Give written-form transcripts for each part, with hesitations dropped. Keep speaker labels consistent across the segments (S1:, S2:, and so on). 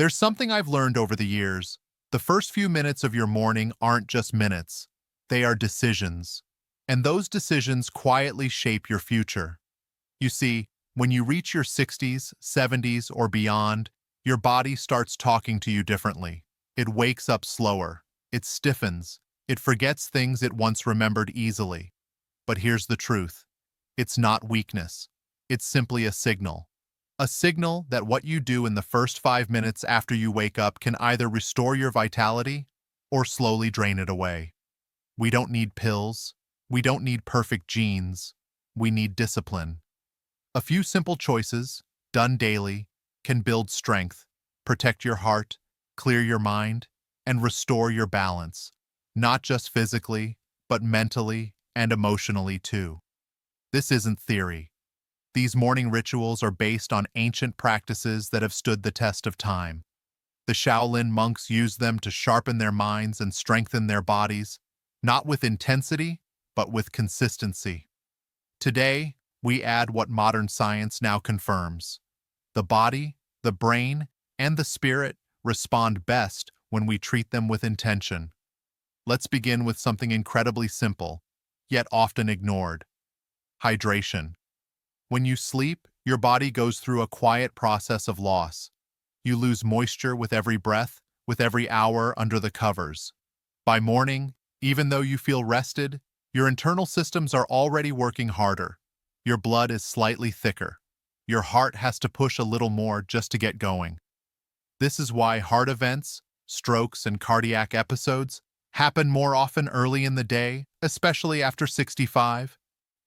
S1: There's something I've learned over the years. The first few minutes of your morning aren't just minutes. They are decisions. And those decisions quietly shape your future. You see, when you reach your 60s, 70s, or beyond, your body starts talking to you differently. It wakes up slower. It stiffens. It forgets things it once remembered easily. But here's the truth. It's not weakness. It's simply a signal. A signal that what you do in the first 5 minutes after you wake up can either restore your vitality or slowly drain it away. We don't need pills. We don't need perfect genes. We need discipline. A few simple choices, done daily, can build strength, protect your heart, clear your mind, and restore your balance, not just physically, but mentally and emotionally too. This isn't theory. These morning rituals are based on ancient practices that have stood the test of time. The Shaolin monks used them to sharpen their minds and strengthen their bodies, not with intensity, but with consistency. Today, we add what modern science now confirms. The body, the brain, and the spirit respond best when we treat them with intention. Let's begin with something incredibly simple, yet often ignored. Hydration. When you sleep, your body goes through a quiet process of loss. You lose moisture with every breath, with every hour under the covers. By morning, even though you feel rested, your internal systems are already working harder. Your blood is slightly thicker. Your heart has to push a little more just to get going. This is why heart events, strokes, and cardiac episodes happen more often early in the day, especially after 65.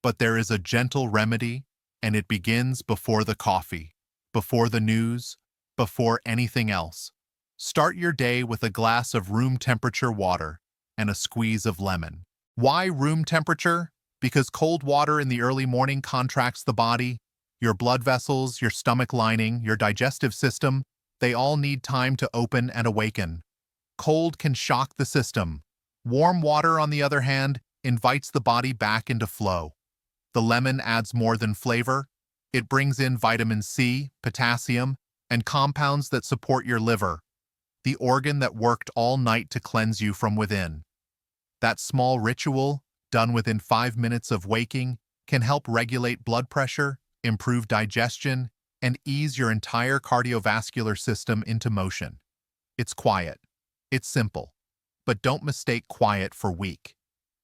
S1: But there is a gentle remedy, and it begins before the coffee, before the news, before anything else. Start your day with a glass of room temperature water and a squeeze of lemon. Why room temperature? Because cold water in the early morning contracts the body. Your blood vessels, your stomach lining, your digestive system, they all need time to open and awaken. Cold can shock the system. Warm water, on the other hand, invites the body back into flow. The lemon adds more than flavor. It brings in vitamin C, potassium, and compounds that support your liver, the organ that worked all night to cleanse you from within. That small ritual, done within 5 minutes of waking, can help regulate blood pressure, improve digestion, and ease your entire cardiovascular system into motion. It's quiet. It's simple. But don't mistake quiet for weak.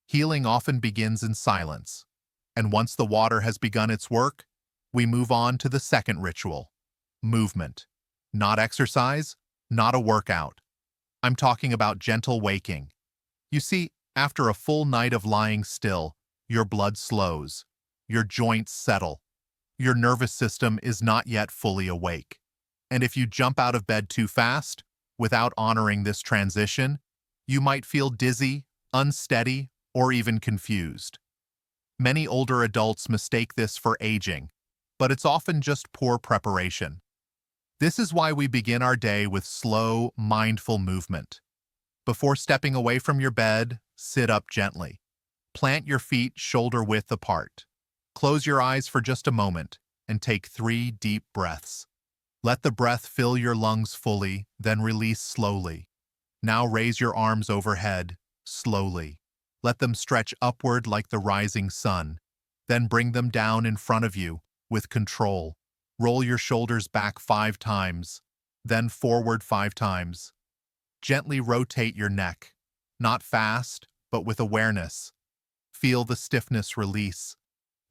S1: Healing often begins in silence. And once the water has begun its work, we move on to the second ritual: movement. Not exercise, not a workout. I'm talking about gentle waking. You see, after a full night of lying still, your blood slows, your joints settle, your nervous system is not yet fully awake. And if you jump out of bed too fast, without honoring this transition, you might feel dizzy, unsteady, or even confused. Many older adults mistake this for aging, but it's often just poor preparation. This is why we begin our day with slow, mindful movement. Before stepping away from your bed, sit up gently. Plant your feet shoulder-width apart. Close your eyes for just a moment and take 3 deep breaths. Let the breath fill your lungs fully, then release slowly. Now raise your arms overhead, slowly. Let them stretch upward like the rising sun. Then bring them down in front of you with control. Roll your shoulders back 5 times, then forward 5 times. Gently rotate your neck, not fast, but with awareness. Feel the stiffness release.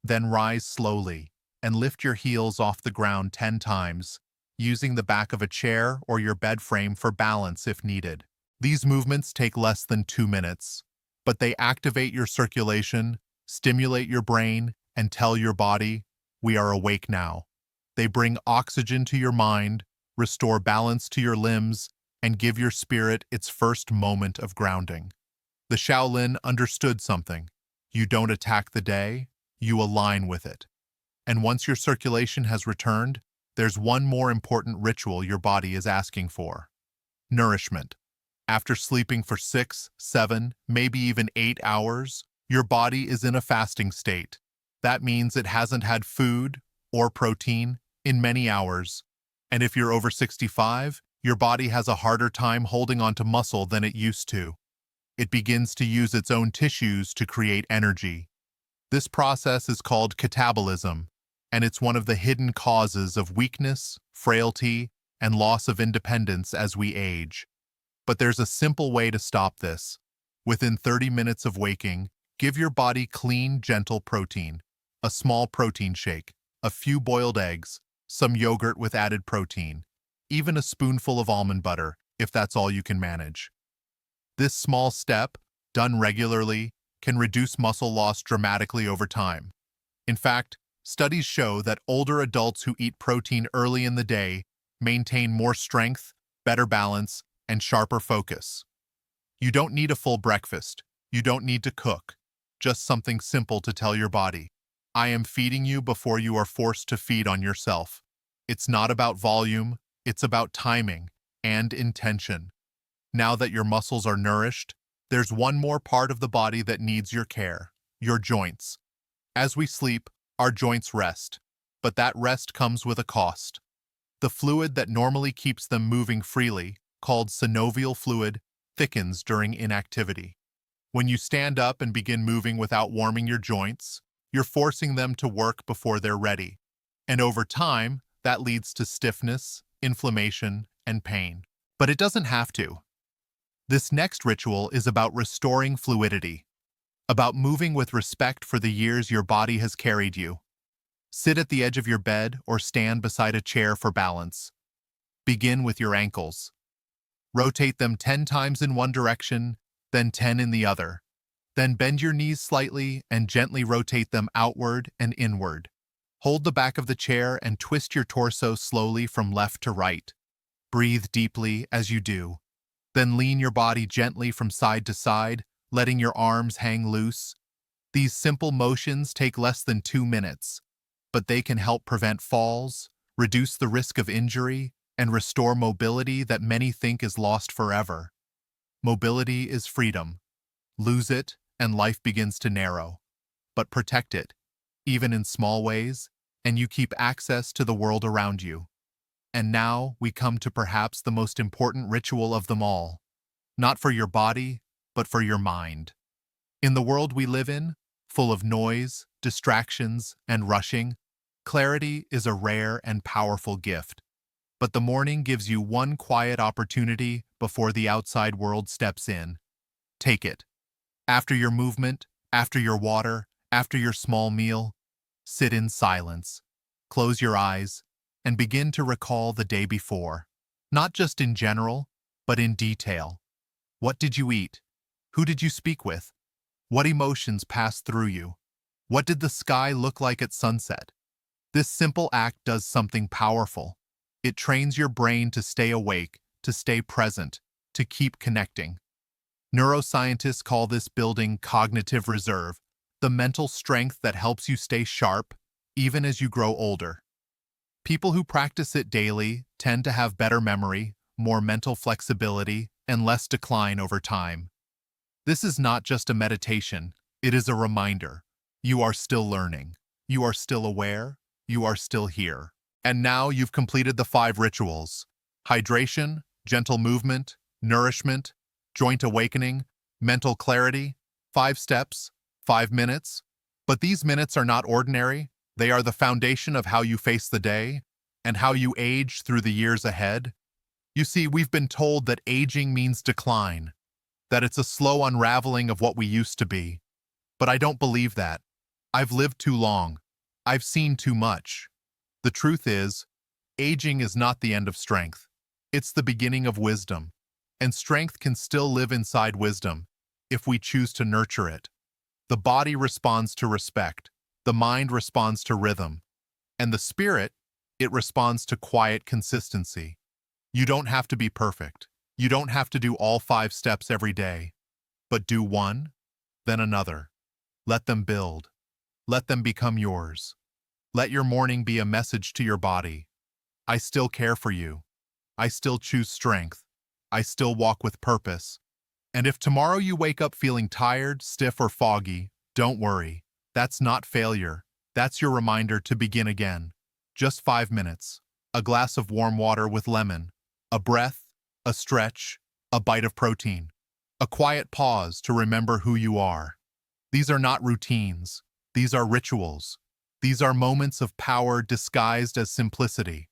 S1: Then rise slowly and lift your heels off the ground 10 times, using the back of a chair or your bed frame for balance if needed. These movements take less than 2 minutes, but they activate your circulation, stimulate your brain, and tell your body, we are awake now. They bring oxygen to your mind, restore balance to your limbs, and give your spirit its first moment of grounding. The Shaolin understood something. You don't attack the day, you align with it. And once your circulation has returned, there's one more important ritual your body is asking for: nourishment. After sleeping for 6, 7, maybe even 8 hours, your body is in a fasting state. That means it hasn't had food or protein in many hours. And if you're over 65, Your body has a harder time holding onto muscle than it used to. It begins to use its own tissues to create energy. This process is called catabolism, and it's one of the hidden causes of weakness, frailty, and loss of independence as we age. But there's a simple way to stop this. Within 30 minutes of waking, give your body clean, gentle protein. A small protein shake, a few boiled eggs, some yogurt with added protein, even a spoonful of almond butter, if that's all you can manage. This small step, done regularly, can reduce muscle loss dramatically over time. In fact, studies show that older adults who eat protein early in the day maintain more strength, better balance, and sharper focus. You don't need a full breakfast. You don't need to cook. Just something simple to tell your body, I am feeding you before you are forced to feed on yourself. It's not about volume, it's about timing and intention. Now that your muscles are nourished, there's one more part of the body that needs your care, your joints. As we sleep, our joints rest, but that rest comes with a cost. The fluid that normally keeps them moving freely, called synovial fluid, thickens during inactivity. When you stand up and begin moving without warming your joints, you're forcing them to work before they're ready. And over time, that leads to stiffness, inflammation, and pain. But it doesn't have to. This next ritual is about restoring fluidity, about moving with respect for the years your body has carried you. Sit at the edge of your bed or stand beside a chair for balance. Begin with your ankles. Rotate them 10 times in one direction, then 10 in the other. Then bend your knees slightly and gently rotate them outward and inward. Hold the back of the chair and twist your torso slowly from left to right. Breathe deeply as you do. Then lean your body gently from side to side, letting your arms hang loose. These simple motions take less than 2 minutes, but they can help prevent falls, reduce the risk of injury, and restore mobility that many think is lost forever. Mobility is freedom. Lose it, and life begins to narrow. But protect it, even in small ways, and you keep access to the world around you. And now we come to perhaps the most important ritual of them all. Not for your body, but for your mind. In the world we live in, full of noise, distractions, and rushing, clarity is a rare and powerful gift. But the morning gives you one quiet opportunity before the outside world steps in. Take it. After your movement, after your water, after your small meal, sit in silence. Close your eyes and begin to recall the day before. Not just in general, but in detail. What did you eat? Who did you speak with? What emotions passed through you? What did the sky look like at sunset? This simple act does something powerful. It trains your brain to stay awake, to stay present, to keep connecting. Neuroscientists call this building cognitive reserve, the mental strength that helps you stay sharp, even as you grow older. People who practice it daily tend to have better memory, more mental flexibility, and less decline over time. This is not just a meditation, it is a reminder. You are still learning. You are still aware. You are still here. And now you've completed the 5 rituals: hydration, gentle movement, nourishment, joint awakening, mental clarity, 5 steps, 5 minutes. But these minutes are not ordinary. They are the foundation of how you face the day and how you age through the years ahead. You see, we've been told that aging means decline, that it's a slow unraveling of what we used to be. But I don't believe that. I've lived too long. I've seen too much. The truth is, aging is not the end of strength. It's the beginning of wisdom. And strength can still live inside wisdom, if we choose to nurture it. The body responds to respect. The mind responds to rhythm. And the spirit, it responds to quiet consistency. You don't have to be perfect. You don't have to do all 5 steps every day. But do one, then another. Let them build. Let them become yours. Let your morning be a message to your body. I still care for you. I still choose strength. I still walk with purpose. And if tomorrow you wake up feeling tired, stiff, or foggy, don't worry. That's not failure. That's your reminder to begin again. Just 5 minutes. A glass of warm water with lemon. A breath, a stretch, a bite of protein, a quiet pause to remember who you are. These are not routines. These are rituals. These are moments of power disguised as simplicity.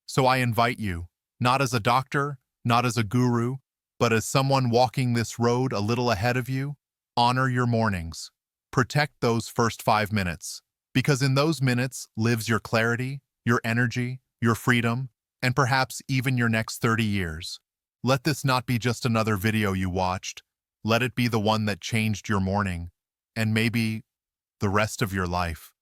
S1: So I invite you, not as a doctor, not as a guru, but as someone walking this road a little ahead of you, honor your mornings. Protect those first 5 minutes, because in those minutes lives your clarity, your energy, your freedom, and perhaps even your next 30 years. Let this not be just another video you watched. Let it be the one that changed your morning, and maybe the rest of your life.